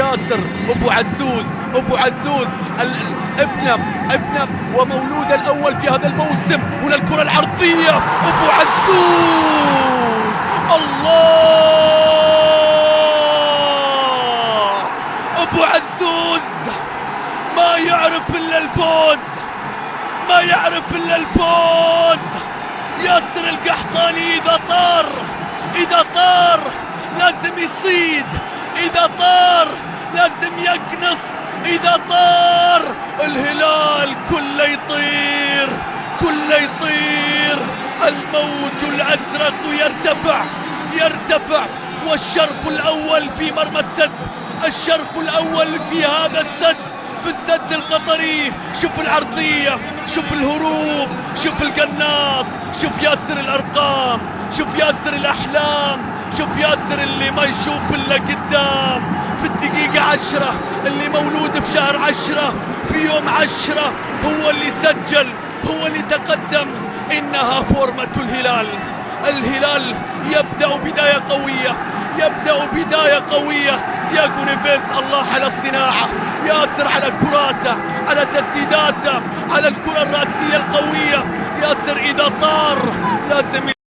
ياسر أبو عزوز، أبو عزوز ابنه ومولود الأول في هذا الموسم. هنا الكرة العرضية، أبو عزوز، الله، أبو عزوز ما يعرف إلا الفوز، ما يعرف إلا الفوز. ياسر القحطاني إذا طار لازم يصيد، إذا طار لازم يقنص، إذا طار الهلال كله يطير، كله يطير. الموج الأزرق يرتفع والشرخ الأول في مرمى السد، الشرخ الأول في هذا السد، في السد القطري. شوف العرضية، شوف الهروب، شوف القناص، شوف ياسر الأرقام، شوف ياسر الأحلام، شوف ياسر اللي ما يشوف إلا قدام. في الدقيقة 10 اللي مولود في شهر 10 في يوم 10 هو اللي سجل، هو اللي تقدم. إنها فورمة الهلال. الهلال يبدأ بداية قوية، يبدأ بداية قوية. تياغو نيفيز، الله على الصناعة. ياسر على كراته، على تسديداته، على الكرة الرأسية القوية. ياسر إذا طار لازم